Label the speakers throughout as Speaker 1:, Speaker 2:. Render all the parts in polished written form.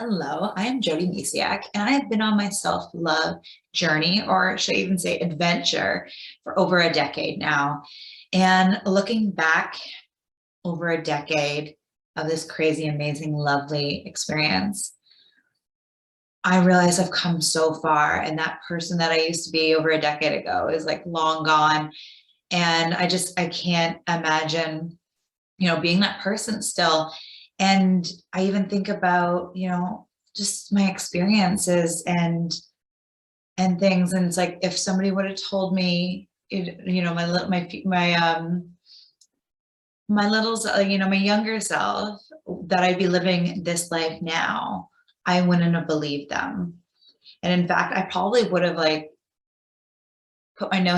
Speaker 1: Hello, I am Jody Misiak, and I have been on my self-love journey, or should I even say adventure, for over a decade now. And looking back over a decade of this crazy, amazing, lovely experience, I realize I've come so far, and that person that I used to be over a decade ago is like long gone. And I can't imagine, being that person still. And I even think about, just my experiences and things. And it's like, if somebody would have told me, my little, my younger self, that I'd be living this life now, I wouldn't have believed them. And in fact, I probably would have like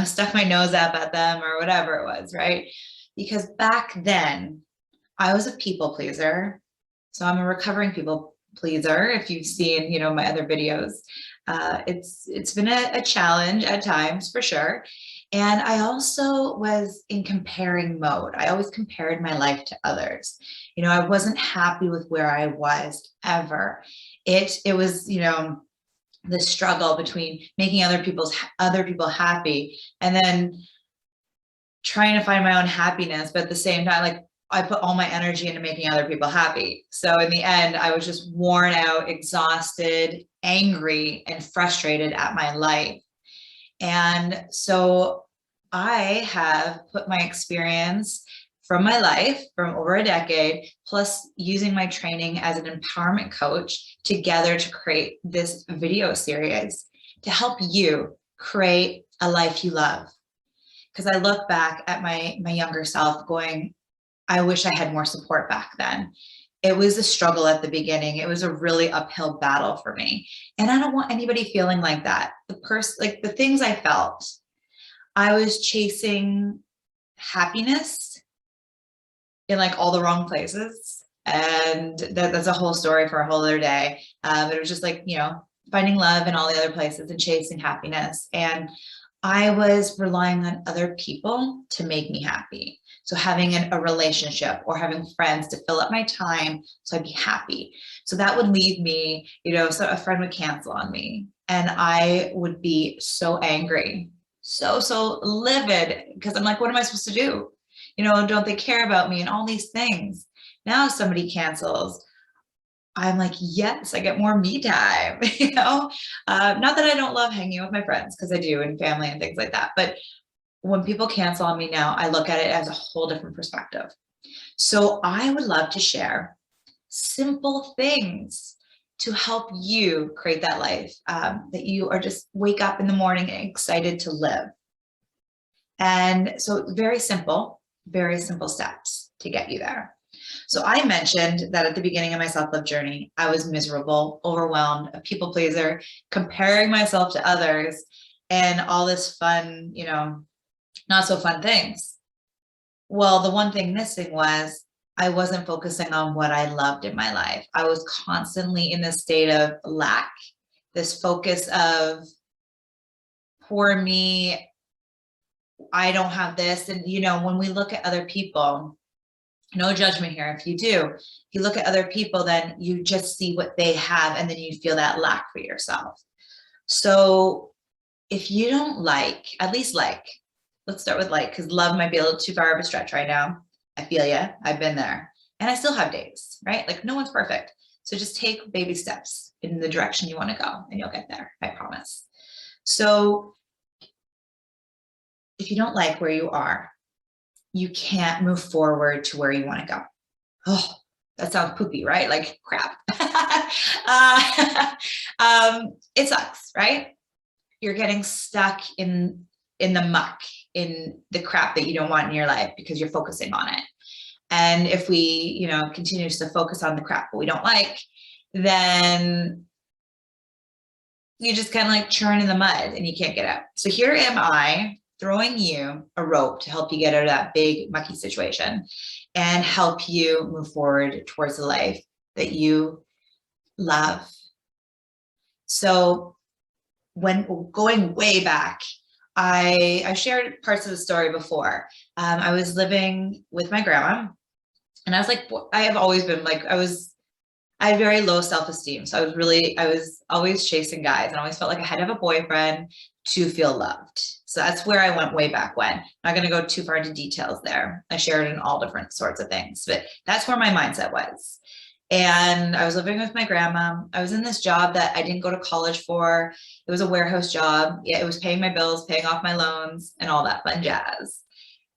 Speaker 1: stuck my nose up at them or whatever it was, right? Because back then I was a people pleaser. So I'm a recovering people pleaser. If you've seen, my other videos, it's been a challenge at times for sure. And I also was in comparing mode. I always compared my life to others. I wasn't happy with where I was ever. It was, the struggle between making other people happy and then trying to find my own happiness, but at the same time, like, I put all my energy into making other people happy. So in the end, I was just worn out, exhausted, angry, and frustrated at my life. And so I have put my experience from my life from over a decade, plus using my training as an empowerment coach together to create this video series to help you create a life you love. Because I look back at my younger self going, I wish I had more support back then. It was a struggle at the beginning. It was a really uphill battle for me. And I don't want anybody feeling like that. Like the things I felt, I was chasing happiness in like all the wrong places. And that's a whole story for a whole other day. But it was just like, finding love in all the other places and chasing happiness. And I was relying on other people to make me happy. So having a relationship or having friends to fill up my time so I'd be happy. So that would leave me, so a friend would cancel on me and I would be so angry, so livid, because I'm like, what am I supposed to do? Don't they care about me and all these things? Now if somebody cancels, I'm like, yes, I get more me time, not that I don't love hanging out with my friends, because I do, and family and things like that. But when people cancel on me now, I look at it as a whole different perspective. So I would love to share simple things to help you create that life that you are just wake up in the morning excited to live. And so very simple steps to get you there. So I mentioned that at the beginning of my self-love journey, I was miserable, overwhelmed, a people pleaser, comparing myself to others, and all this fun, not so fun things. Well, the one thing missing was I wasn't focusing on what I loved in my life. I was constantly in this state of lack, this focus of poor me, I don't have this. And, when we look at other people, no judgment here. If you look at other people, then you just see what they have and then you feel that lack for yourself. So if you don't at least let's start with because love might be a little too far of a stretch right now. I feel you. I've been there and I still have days, right? Like no one's perfect. So just take baby steps in the direction you want to go and you'll get there. I promise. So if you don't like where you are, you can't move forward to where you want to go. Oh, that sounds poopy, right? Like crap. It sucks, right? You're getting stuck in the muck, in the crap that you don't want in your life because you're focusing on it. And if we, continue to focus on the crap that we don't like, then you just kind of like churn in the mud and you can't get out. So here am I throwing you a rope to help you get out of that big mucky situation and help you move forward towards the life that you love. So when going way back, I shared parts of the story before. I was living with my grandma and I was like, I have always been like, I had very low self-esteem. So I was always chasing guys and always felt like I had to have a boyfriend to feel loved. So that's where I went way back when. I'm not going to go too far into details there. I shared in all different sorts of things, but that's where my mindset was. And I was living with my grandma. I was in this job that I didn't go to college for. It was a warehouse job. Yeah, it was paying my bills, paying off my loans, and all that fun jazz.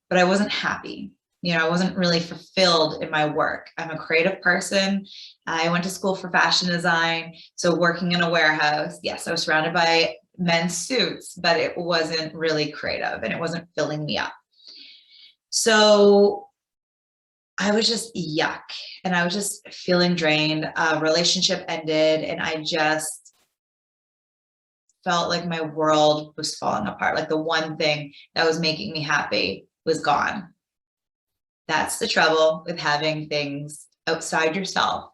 Speaker 1: But I wasn't happy. I wasn't really fulfilled in my work. I'm a creative person. I went to school for fashion design. So working in a warehouse, yes, I was surrounded by men's suits, but it wasn't really creative and it wasn't filling me up. So I was just yuck, and I was just feeling drained. A relationship ended and I just felt like my world was falling apart. Like the one thing that was making me happy was gone. That's the trouble with having things outside yourself,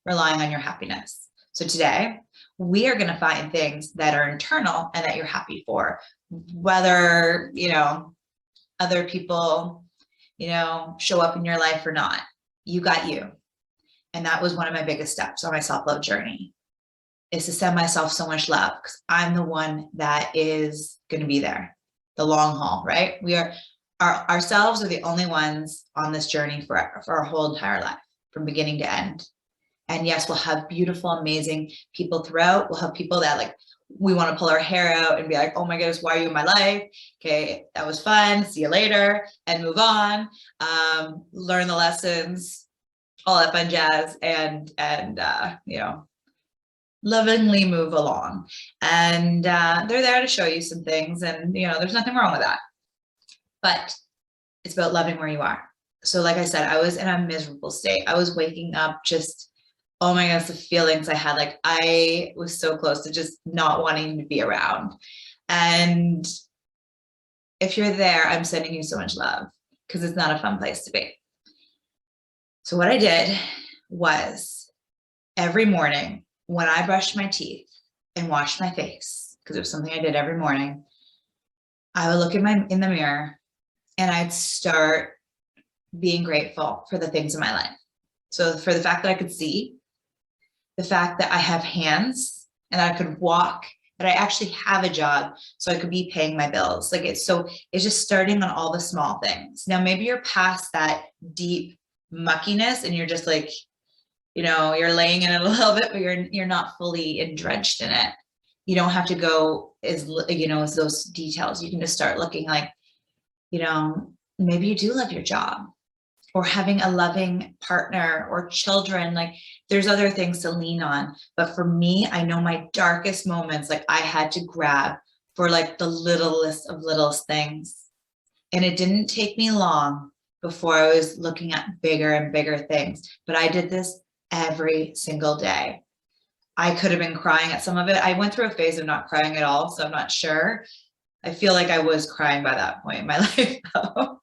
Speaker 1: relying on your happiness. So today we are going to find things that are internal and that you're happy for, whether, other people, show up in your life or not. You got you. And that was one of my biggest steps on my self-love journey, is to send myself so much love, because I'm the one that is going to be there the long haul, right? Ourselves are the only ones on this journey for our whole entire life, from beginning to end. And yes, we'll have beautiful, amazing people throughout. We'll have people that we want to pull our hair out and be like, oh my goodness, why are you in my life? Okay, that was fun. See you later, and move on. Learn the lessons, all that fun jazz, and lovingly move along. And they're there to show you some things, and there's nothing wrong with that. But it's about loving where you are. So like I said, I was in a miserable state. I was waking up just, oh my gosh, the feelings I had, like I was so close to just not wanting to be around. And if you're there, I'm sending you so much love, because it's not a fun place to be. So what I did was, every morning when I brushed my teeth and washed my face, because it was something I did every morning, I would look in the mirror and I'd start being grateful for the things in my life. So for the fact that I could see, the fact that I have hands and I could walk, that I actually have a job, so I could be paying my bills. It's just starting on all the small things. Now, maybe you're past that deep muckiness and you're just you're laying in it a little bit, but you're not fully drenched in it. You don't have to go as those details. You can just start looking like, maybe you do love your job, or having a loving partner or children. There's other things to lean on. But for me, I know my darkest moments, I had to grab for the littlest of littlest things. And it didn't take me long before I was looking at bigger and bigger things. But I did this every single day. I could have been crying at some of it. I went through a phase of not crying at all, so I'm not sure. I feel like I was crying by that point in my life, though.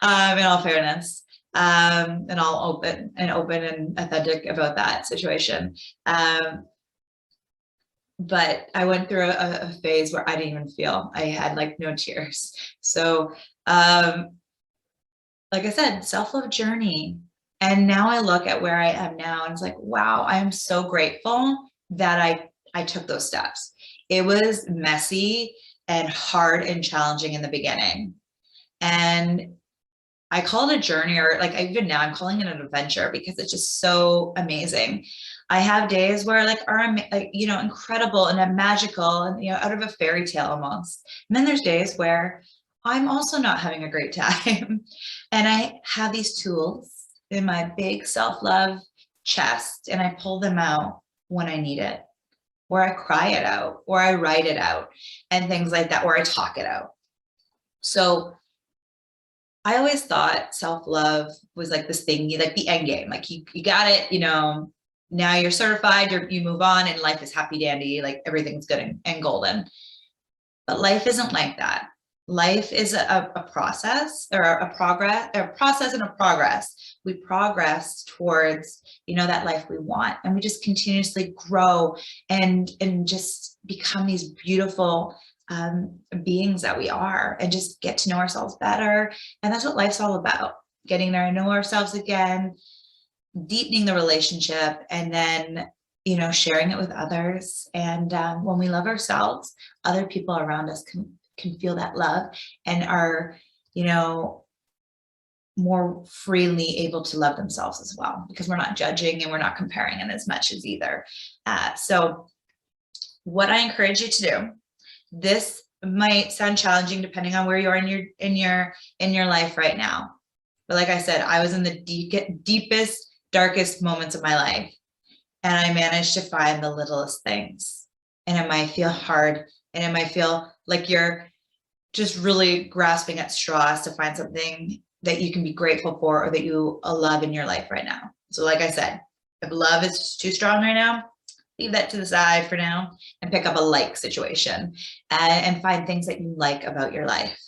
Speaker 1: In all fairness, and I'll open and authentic about that situation. But I went through a phase where I didn't even feel, I had no tears. So, like I said, self-love journey. And now I look at where I am now and it's like, wow, I am so grateful that I took those steps. It was messy and hard and challenging in the beginning. And I call it a journey, or even now I'm calling it an adventure, because it's just so amazing. I have days where are incredible and magical and out of a fairy tale almost. And then there's days where I'm also not having a great time. And I have these tools in my big self-love chest, and I pull them out when I need it, or I cry it out, or I write it out, and things like that, or I talk it out. So I always thought self-love was this thing, the end game, you got it, now you're certified, you move on and life is happy dandy, everything's good and golden. But life isn't like that. Life is a process, or a process and a progress. We progress towards, that life we want, and we just continuously grow and just become these beautiful beings that we are, and just get to know ourselves better. And that's what life's all about, getting to know ourselves again, deepening the relationship, and then, you know, sharing it with others. And when we love ourselves, other people around us can feel that love and are, you know, more freely able to love themselves as well, because we're not judging and we're not comparing in as much as either. So what I encourage you to do, this might sound challenging depending on where you are in your life right now. But like I said, I was in the deepest, darkest moments of my life, and I managed to find the littlest things. And it might feel hard, and it might feel like you're just really grasping at straws to find something that you can be grateful for or that you love in your life right now. So like I said, if love is too strong right now, leave that to the side for now and pick up a like situation and find things that you like about your life.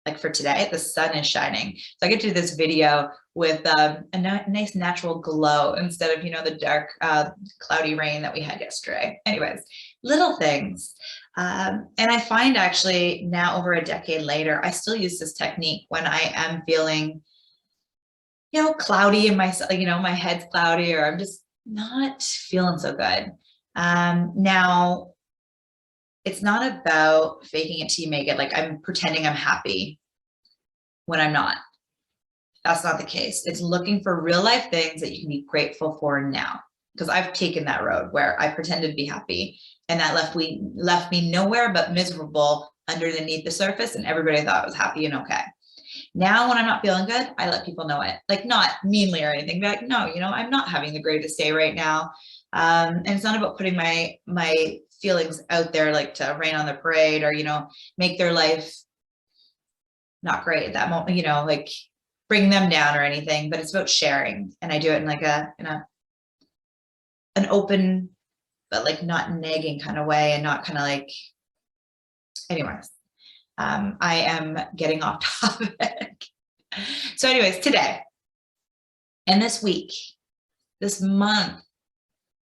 Speaker 1: Like for today, the sun is shining. So I get to do this video with a nice natural glow instead of, you know, the dark, cloudy rain that we had yesterday. Anyways, little things. And I find actually now over a decade later, I still use this technique when I am feeling, you know, cloudy in myself, you know, my head's cloudy or I'm just not feeling so good. Now, it's not about faking it till you make it. Like I'm pretending I'm happy when I'm not. That's not the case. It's looking for real life things that you can be grateful for now. Because I've taken that road where I pretended to be happy and that left me nowhere but miserable underneath the surface, and everybody thought I was happy and okay. Now when I'm not feeling good, I let people know it. Like not meanly or anything, but like, no, you know, I'm not having the greatest day right now. And it's not about putting my feelings out there like to rain on the parade or, you know, make their life not great at that moment, you know, like bring them down or anything, but it's about sharing. And I do it in like an open, but like not nagging kind of way and not kind of like, anyways, I am getting off topic. So anyways, today and this week, this month,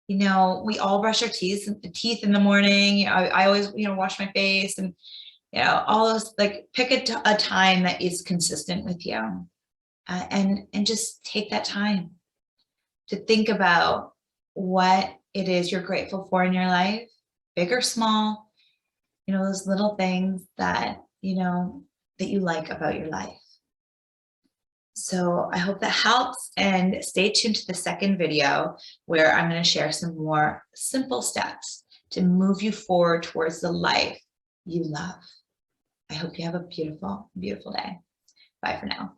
Speaker 1: you know, we all brush our teeth in the morning. You know, I always, you know, wash my face and, you know, all those, like pick a time that is consistent with you, and just take that time to think about what it is you're grateful for in your life, big or small, you know, those little things that, you know, that you like about your life. So I hope that helps, and stay tuned to the second video where I'm going to share some more simple steps to move you forward towards the life you love. I hope you have a beautiful, beautiful day. Bye for now.